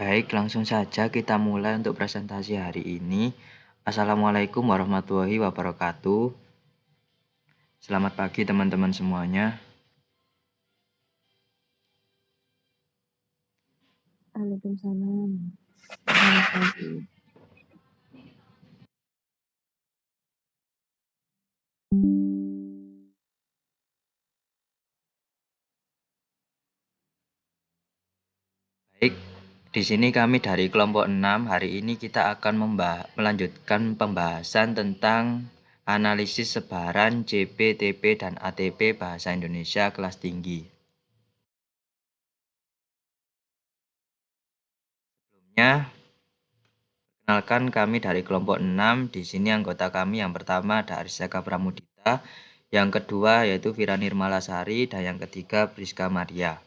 Baik, langsung saja kita mulai untuk presentasi hari ini. Assalamualaikum warahmatullahi wabarakatuh. Selamat pagi teman-teman semuanya. Waalaikumsalam. Selamat pagi. Baik, di sini kami dari kelompok 6. Hari ini kita akan melanjutkan pembahasan tentang analisis sebaran CP, TP, dan ATP Bahasa Indonesia kelas tinggi. Sebelumnya, perkenalkan kami dari kelompok 6. Di sini anggota kami yang pertama ada Arisaka Pramudita, yang kedua yaitu Vira Nirmalasari, dan yang ketiga Priska Maria.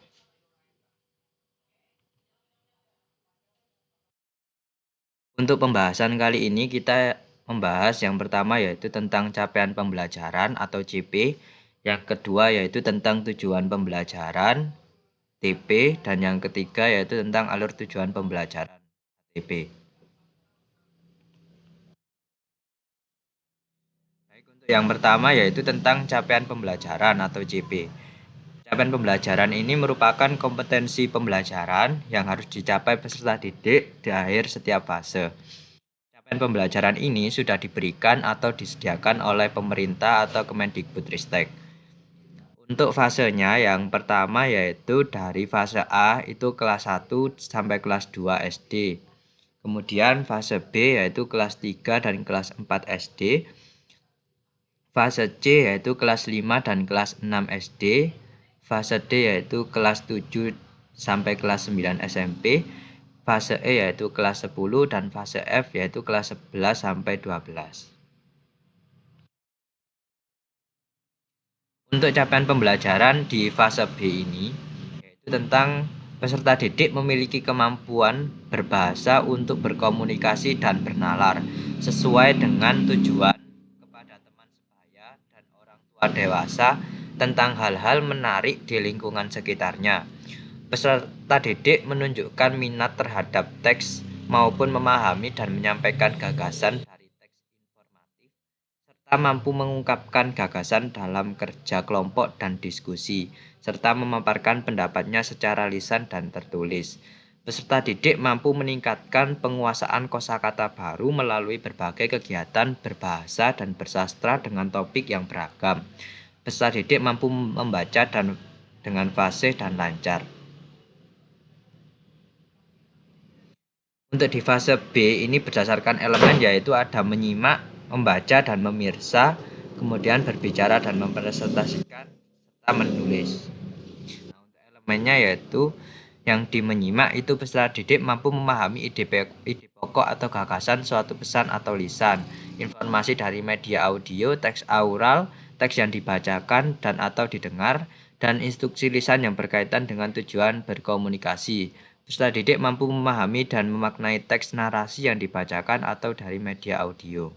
Untuk pembahasan kali ini kita membahas yang pertama yaitu tentang capaian pembelajaran atau CP, yang kedua yaitu tentang tujuan pembelajaran TP, dan yang ketiga yaitu tentang alur tujuan pembelajaran TP. Baik, untuk yang pertama yaitu tentang capaian pembelajaran atau CP. Capaian pembelajaran ini merupakan kompetensi pembelajaran yang harus dicapai peserta didik di akhir setiap fase. Capaian pembelajaran ini sudah diberikan atau disediakan oleh pemerintah atau Kemendikbudristek. Untuk fasenya yang pertama yaitu dari fase A itu kelas 1 sampai kelas 2 SD. Kemudian fase B yaitu kelas 3 dan kelas 4 SD. Fase C yaitu kelas 5 dan kelas 6 SD. Fase D yaitu kelas 7 sampai kelas 9 SMP. Fase E yaitu kelas 10 dan fase F yaitu kelas 11 sampai 12. Untuk capaian pembelajaran di fase B ini yaitu tentang peserta didik memiliki kemampuan berbahasa untuk berkomunikasi dan bernalar sesuai dengan tujuan kepada teman sebaya dan orang tua dewasa tentang hal-hal menarik di lingkungan sekitarnya. Peserta didik menunjukkan minat terhadap teks maupun memahami dan menyampaikan gagasan dari teks informatif serta mampu mengungkapkan gagasan dalam kerja kelompok dan diskusi, serta memaparkan pendapatnya secara lisan dan tertulis. Peserta didik mampu meningkatkan penguasaan kosakata baru melalui berbagai kegiatan berbahasa dan bersastra dengan topik yang beragam. Peserta didik mampu membaca dan dengan fasih dan lancar. Untuk di fase B ini berdasarkan elemen yaitu ada menyimak, membaca dan memirsa, kemudian berbicara dan mempresentasikan, serta menulis. Nah, untuk elemennya yaitu yang di menyimak itu peserta didik mampu memahami ide pokok atau gagasan suatu pesan atau lisan, informasi dari media audio, teks aural, teks yang dibacakan dan atau didengar, dan instruksi lisan yang berkaitan dengan tujuan berkomunikasi. Peserta didik mampu memahami dan memaknai teks narasi yang dibacakan atau dari media audio.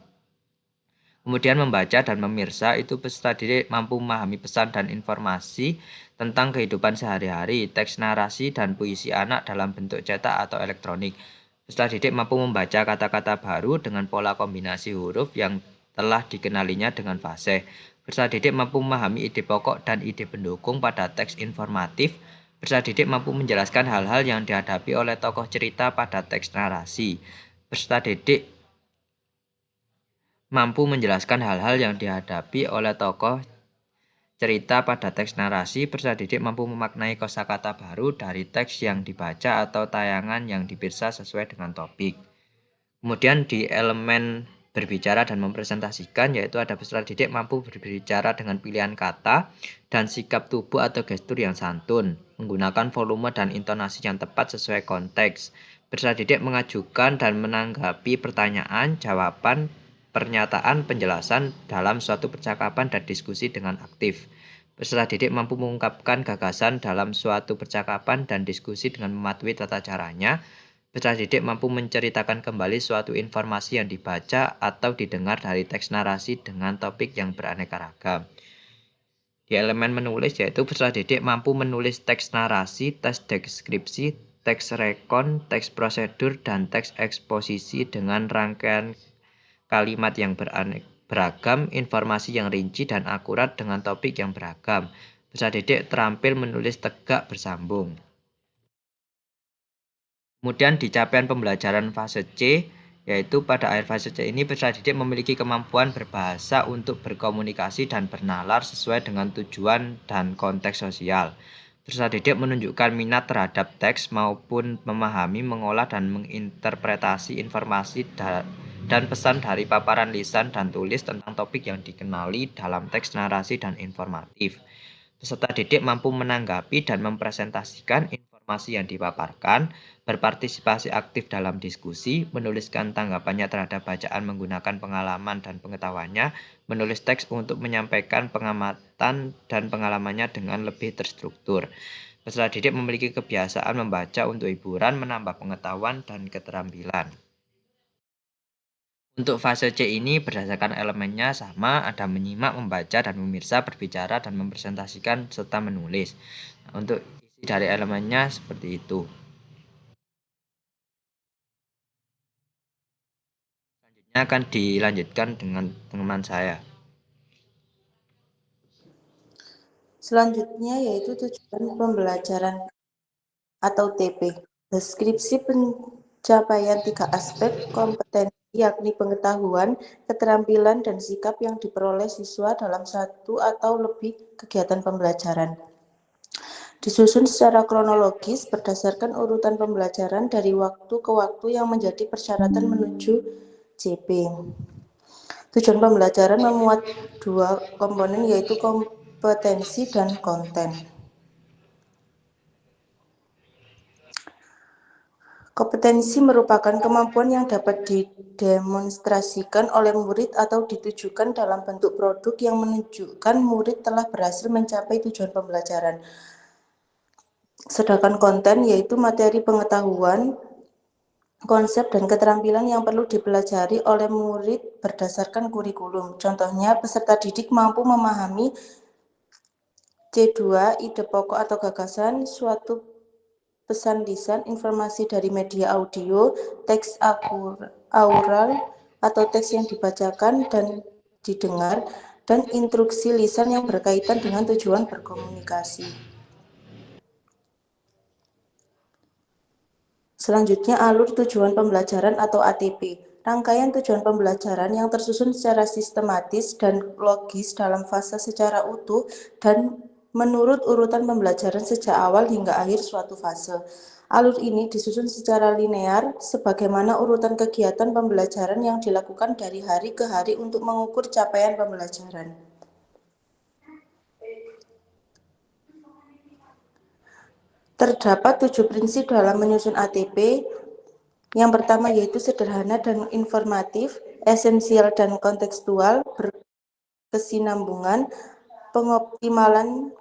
Kemudian membaca dan memirsa itu peserta didik mampu memahami pesan dan informasi tentang kehidupan sehari-hari, teks narasi dan puisi anak dalam bentuk cetak atau elektronik. Peserta didik mampu membaca kata-kata baru dengan pola kombinasi huruf yang telah dikenalinya dengan fasih. Peserta didik mampu memahami ide pokok dan ide pendukung pada teks informatif. Peserta didik mampu menjelaskan hal-hal yang dihadapi oleh tokoh cerita pada teks narasi. Peserta didik mampu menjelaskan hal-hal yang dihadapi oleh tokoh cerita pada teks narasi. Peserta didik mampu memaknai kosakata baru dari teks yang dibaca atau tayangan yang dipirsa sesuai dengan topik. Kemudian di elemen berbicara dan mempresentasikan yaitu ada peserta didik mampu berbicara dengan pilihan kata dan sikap tubuh atau gestur yang santun, menggunakan volume dan intonasi yang tepat sesuai konteks. Peserta didik mengajukan dan menanggapi pertanyaan, jawaban, pernyataan, penjelasan dalam suatu percakapan dan diskusi dengan aktif. Peserta didik mampu mengungkapkan gagasan dalam suatu percakapan dan diskusi dengan mematuhi tata caranya. Peserta didik mampu menceritakan kembali suatu informasi yang dibaca atau didengar dari teks narasi dengan topik yang beraneka ragam. Di elemen menulis yaitu peserta didik mampu menulis teks narasi, teks deskripsi, teks rekon, teks prosedur, dan teks eksposisi dengan rangkaian kalimat yang beragam, informasi yang rinci dan akurat dengan topik yang beragam. Peserta didik terampil menulis tegak bersambung. Kemudian di capaian pembelajaran fase C, yaitu pada akhir fase C ini peserta didik memiliki kemampuan berbahasa untuk berkomunikasi dan bernalar sesuai dengan tujuan dan konteks sosial. Peserta didik menunjukkan minat terhadap teks maupun memahami, mengolah, dan menginterpretasi informasi dan pesan dari paparan lisan dan tulis tentang topik yang dikenali dalam teks narasi dan informatif. Peserta didik mampu menanggapi dan mempresentasikan informasi yang dipaparkan, berpartisipasi aktif dalam diskusi, menuliskan tanggapannya terhadap bacaan menggunakan pengalaman dan pengetahuannya, menulis teks untuk menyampaikan pengamatan dan pengalamannya dengan lebih terstruktur. Peserta didik memiliki kebiasaan membaca untuk hiburan, menambah pengetahuan dan keterampilan. Untuk fase C ini berdasarkan elemennya sama, ada menyimak, membaca, dan memirsa, berbicara, dan mempresentasikan, serta menulis. Nah, untuk isi dari elemennya seperti itu. Selanjutnya akan dilanjutkan dengan teman saya. Selanjutnya yaitu tujuan pembelajaran atau TP. Deskripsi pencapaian 3 aspek kompetensi yakni pengetahuan, keterampilan, dan sikap yang diperoleh siswa dalam satu atau lebih kegiatan pembelajaran. Disusun secara kronologis berdasarkan urutan pembelajaran dari waktu ke waktu yang menjadi persyaratan menuju CP. Tujuan pembelajaran memuat 2 komponen yaitu kompetensi dan konten. Kompetensi merupakan kemampuan yang dapat didemonstrasikan oleh murid atau ditujukan dalam bentuk produk yang menunjukkan murid telah berhasil mencapai tujuan pembelajaran. Sedangkan konten yaitu materi pengetahuan, konsep dan keterampilan yang perlu dipelajari oleh murid berdasarkan kurikulum. Contohnya, peserta didik mampu memahami C2, ide pokok atau gagasan, suatu pesan lisan, informasi dari media audio, teks aural atau teks yang dibacakan dan didengar, dan instruksi lisan yang berkaitan dengan tujuan berkomunikasi. Selanjutnya, alur tujuan pembelajaran atau ATP. Rangkaian tujuan pembelajaran yang tersusun secara sistematis dan logis dalam fase secara utuh dan menurut urutan pembelajaran sejak awal hingga akhir suatu fase. Alur ini disusun secara linear sebagaimana urutan kegiatan pembelajaran yang dilakukan dari hari ke hari untuk mengukur capaian pembelajaran. Terdapat 7 prinsip dalam menyusun ATP. Yang pertama yaitu sederhana dan informatif, esensial dan kontekstual, berkesinambungan, pengoptimalan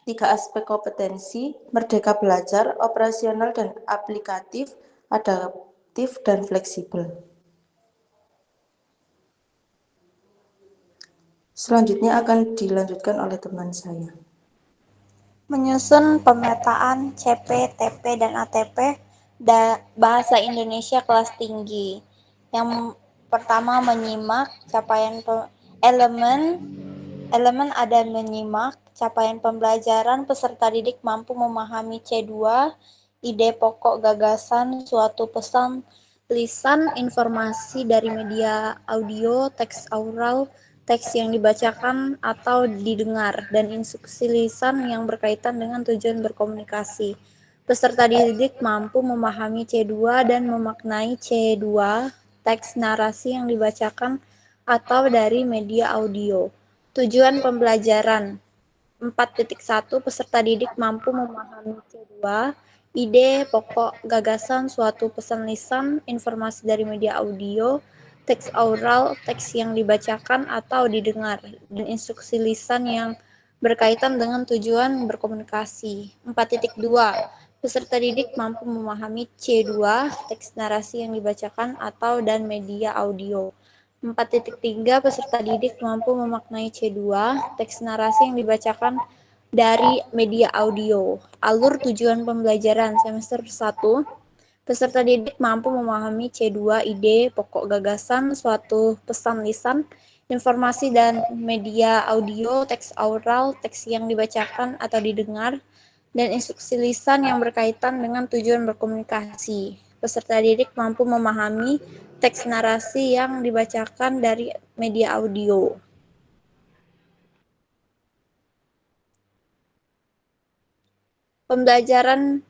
3 aspek kompetensi, merdeka belajar, operasional dan aplikatif, adaptif dan fleksibel. Selanjutnya akan dilanjutkan oleh teman saya. Menyusun pemetaan CP, TP, dan ATP Bahasa Indonesia kelas tinggi. Yang pertama menyimak capaian elemen ada menyimak capaian pembelajaran peserta didik mampu memahami C2, ide pokok gagasan, suatu pesan lisan, informasi dari media audio, teks aural, teks yang dibacakan atau didengar, dan instruksi lisan yang berkaitan dengan tujuan berkomunikasi. Peserta didik mampu memahami C2 dan memaknai C2, teks narasi yang dibacakan atau dari media audio. Tujuan pembelajaran 4.1 Peserta didik mampu memahami C2, ide, pokok, gagasan, suatu pesan lisan, informasi dari media audio, teks aural, teks yang dibacakan atau didengar, dan instruksi lisan yang berkaitan dengan tujuan berkomunikasi. 4.2 Peserta didik mampu memahami C2, teks narasi yang dibacakan atau dan media audio. 4.3 Peserta didik mampu memaknai C2, teks narasi yang dibacakan dari media audio Alur tujuan pembelajaran semester 1. Peserta didik mampu memahami C2 ide, pokok gagasan, suatu pesan lisan, informasi dan media audio, teks oral, teks yang dibacakan atau didengar, dan instruksi lisan yang berkaitan dengan tujuan berkomunikasi. Peserta didik mampu memahami teks narasi yang dibacakan dari media audio. Pembelajaran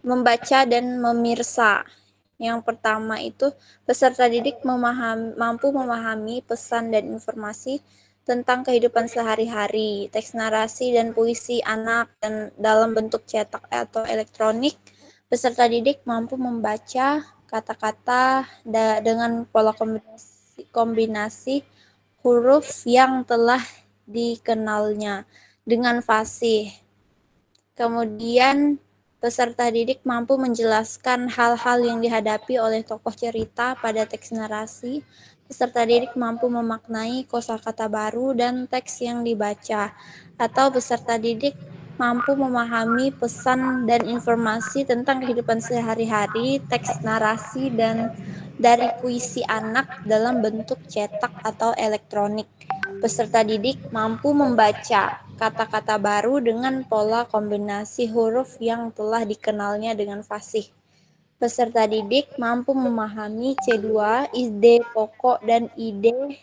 membaca dan memirsa. Yang pertama itu peserta didik mampu memahami pesan dan informasi tentang kehidupan sehari-hari, teks narasi dan puisi anak dan dalam bentuk cetak atau elektronik. Peserta didik mampu membaca kata-kata dengan pola kombinasi huruf yang telah dikenalnya dengan fasih. Kemudian peserta didik mampu menjelaskan hal-hal yang dihadapi oleh tokoh cerita pada teks narasi. Peserta didik mampu memaknai kosakata baru dan teks yang dibaca, atau peserta didik mampu memahami pesan dan informasi tentang kehidupan sehari-hari, teks narasi, dan dari puisi anak dalam bentuk cetak atau elektronik. Peserta didik mampu membaca kata-kata baru dengan pola kombinasi huruf yang telah dikenalnya dengan fasih. Peserta didik mampu memahami C2, ide pokok dan ide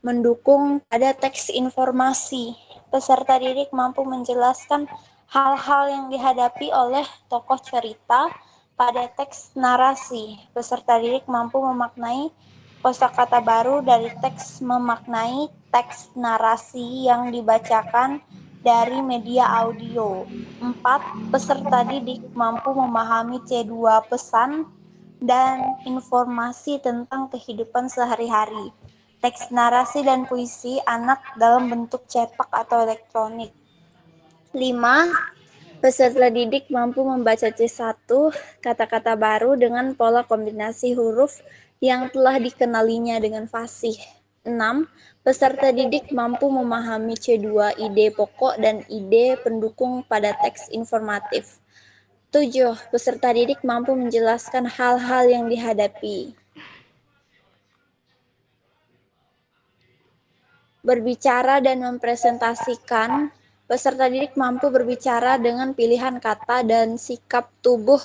mendukung pada teks informasi. Peserta didik mampu menjelaskan hal-hal yang dihadapi oleh tokoh cerita pada teks narasi. Peserta didik mampu memaknai kosakata baru dari teks memaknai teks narasi yang dibacakan dari media audio. 4. Peserta didik mampu memahami C2 pesan dan informasi tentang kehidupan sehari-hari, teks narasi dan puisi anak dalam bentuk cetak atau elektronik. 5. Peserta didik mampu membaca C1 kata-kata baru dengan pola kombinasi huruf yang telah dikenalinya dengan fasih. 6. Peserta didik mampu memahami C2 ide pokok dan ide pendukung pada teks informatif. 7. Peserta didik mampu menjelaskan hal-hal yang dihadapi. Berbicara dan mempresentasikan. Peserta didik mampu berbicara dengan pilihan kata dan sikap tubuh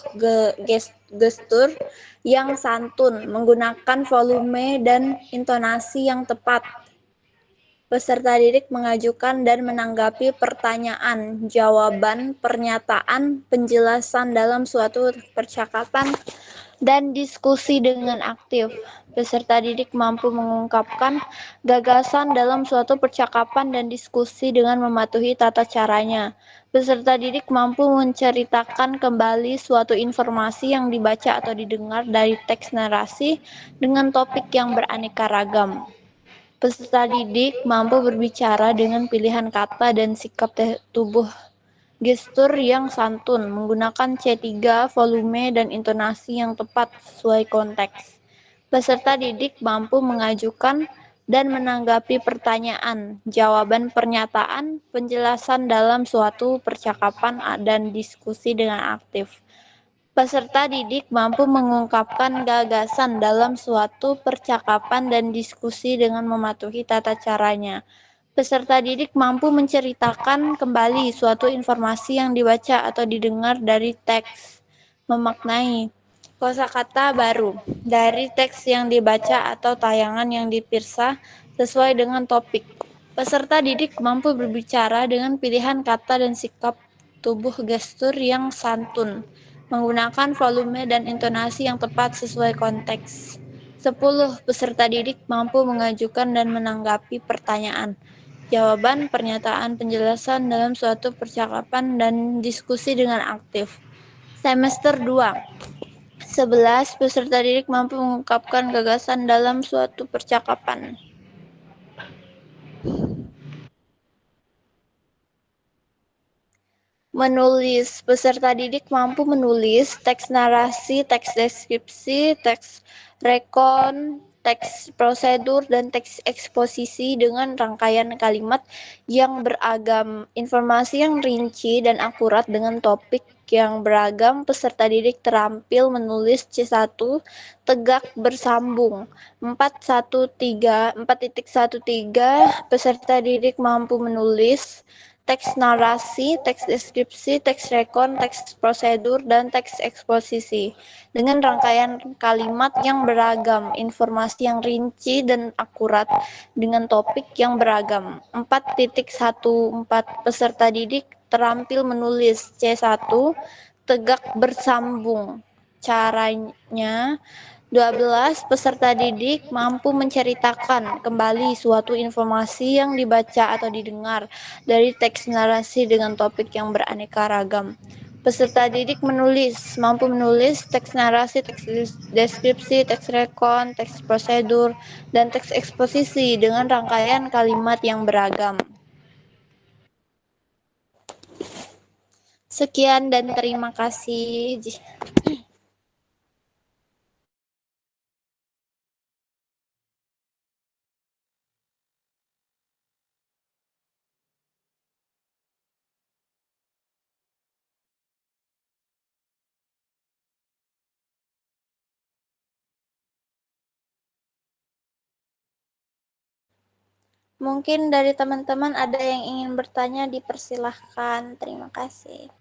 gestur yang santun, menggunakan volume dan intonasi yang tepat. Peserta didik mengajukan dan menanggapi pertanyaan, jawaban, pernyataan, penjelasan dalam suatu percakapan, dan diskusi dengan aktif. Peserta didik mampu mengungkapkan gagasan dalam suatu percakapan dan diskusi dengan mematuhi tata caranya. Peserta didik mampu menceritakan kembali suatu informasi yang dibaca atau didengar dari teks narasi dengan topik yang beraneka ragam. Peserta didik mampu berbicara dengan pilihan kata dan sikap tubuh gestur yang santun, menggunakan C3, volume, dan intonasi yang tepat sesuai konteks. Peserta didik mampu mengajukan dan menanggapi pertanyaan, jawaban pernyataan, penjelasan dalam suatu percakapan dan diskusi dengan aktif. Peserta didik mampu mengungkapkan gagasan dalam suatu percakapan dan diskusi dengan mematuhi tata caranya. Peserta didik mampu menceritakan kembali suatu informasi yang dibaca atau didengar dari teks, memaknai kosakata baru dari teks yang dibaca atau tayangan yang dipirsa sesuai dengan topik. Peserta didik mampu berbicara dengan pilihan kata dan sikap tubuh gestur yang santun, menggunakan volume dan intonasi yang tepat sesuai konteks. 10. Peserta didik mampu mengajukan dan menanggapi pertanyaan, jawaban, pernyataan, penjelasan dalam suatu percakapan dan diskusi dengan aktif. Semester 2. 11. Peserta didik mampu mengungkapkan gagasan dalam suatu percakapan. Menulis. Peserta didik mampu menulis teks narasi, teks deskripsi, teks rekon, teks prosedur, dan teks eksposisi dengan rangkaian kalimat yang beragam, informasi yang rinci dan akurat dengan topik yang beragam. Peserta didik terampil menulis C1 tegak bersambung. 4.13 peserta didik mampu menulis teks narasi, teks deskripsi, teks rekon, teks prosedur, dan teks eksposisi dengan rangkaian kalimat yang beragam, informasi yang rinci dan akurat dengan topik yang beragam. 4.14 peserta didik terampil menulis C1 tegak bersambung. Caranya 12. Peserta didik mampu menceritakan kembali suatu informasi yang dibaca atau didengar dari teks narasi dengan topik yang beraneka ragam. Peserta didik mampu menulis teks narasi, teks deskripsi, teks rekon, teks prosedur, dan teks eksposisi dengan rangkaian kalimat yang beragam. Sekian dan terima kasih. Mungkin dari teman-teman ada yang ingin bertanya, dipersilahkan. Terima kasih.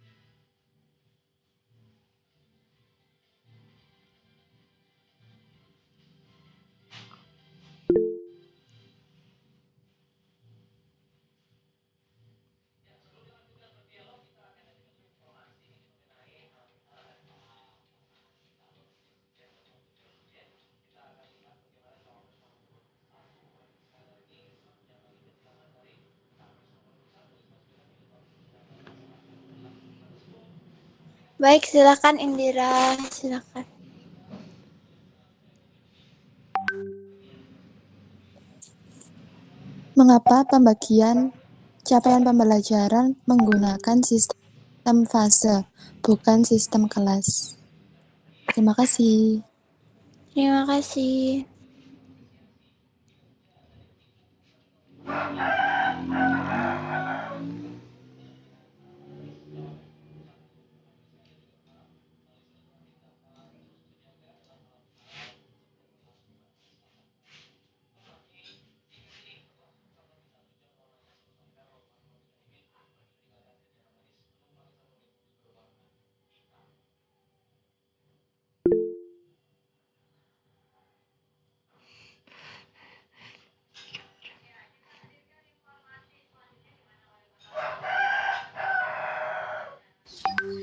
Baik, silakan Indira, silakan. Mengapa pembagian capaian pembelajaran menggunakan sistem fase, bukan sistem kelas? Terima kasih. Terima kasih.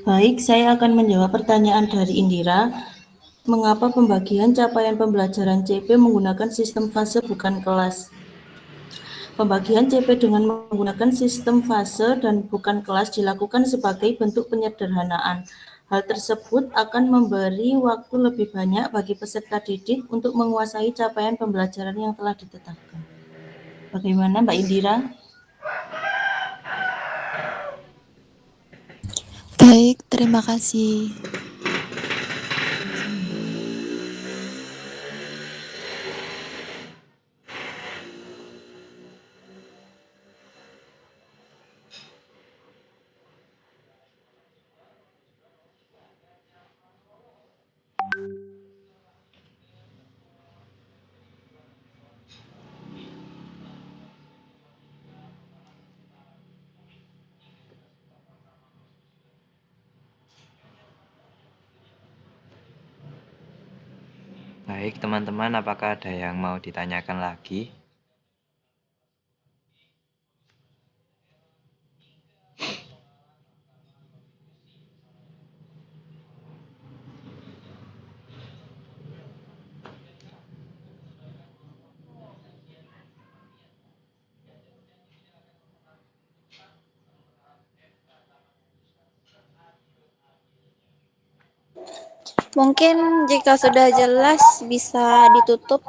Baik, saya akan menjawab pertanyaan dari Indira. Mengapa pembagian capaian pembelajaran CP menggunakan sistem fase bukan kelas? Pembagian CP dengan menggunakan sistem fase dan bukan kelas dilakukan sebagai bentuk penyederhanaan. Hal tersebut akan memberi waktu lebih banyak bagi peserta didik untuk menguasai capaian pembelajaran yang telah ditetapkan. Bagaimana Mbak Indira? Baik, terima kasih. Baik, teman-teman, apakah ada yang mau ditanyakan lagi? Mungkin jika sudah jelas bisa ditutup.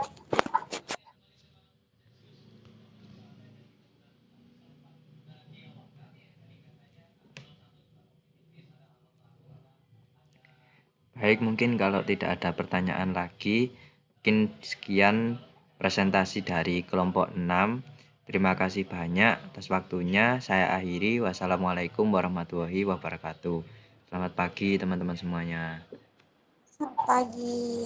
Baik, mungkin kalau tidak ada pertanyaan lagi, mungkin sekian presentasi dari kelompok 6. Terima kasih banyak atas waktunya. Saya akhiri. Wassalamualaikum warahmatullahi wabarakatuh. Selamat pagi teman-teman semuanya. Selamat pagi.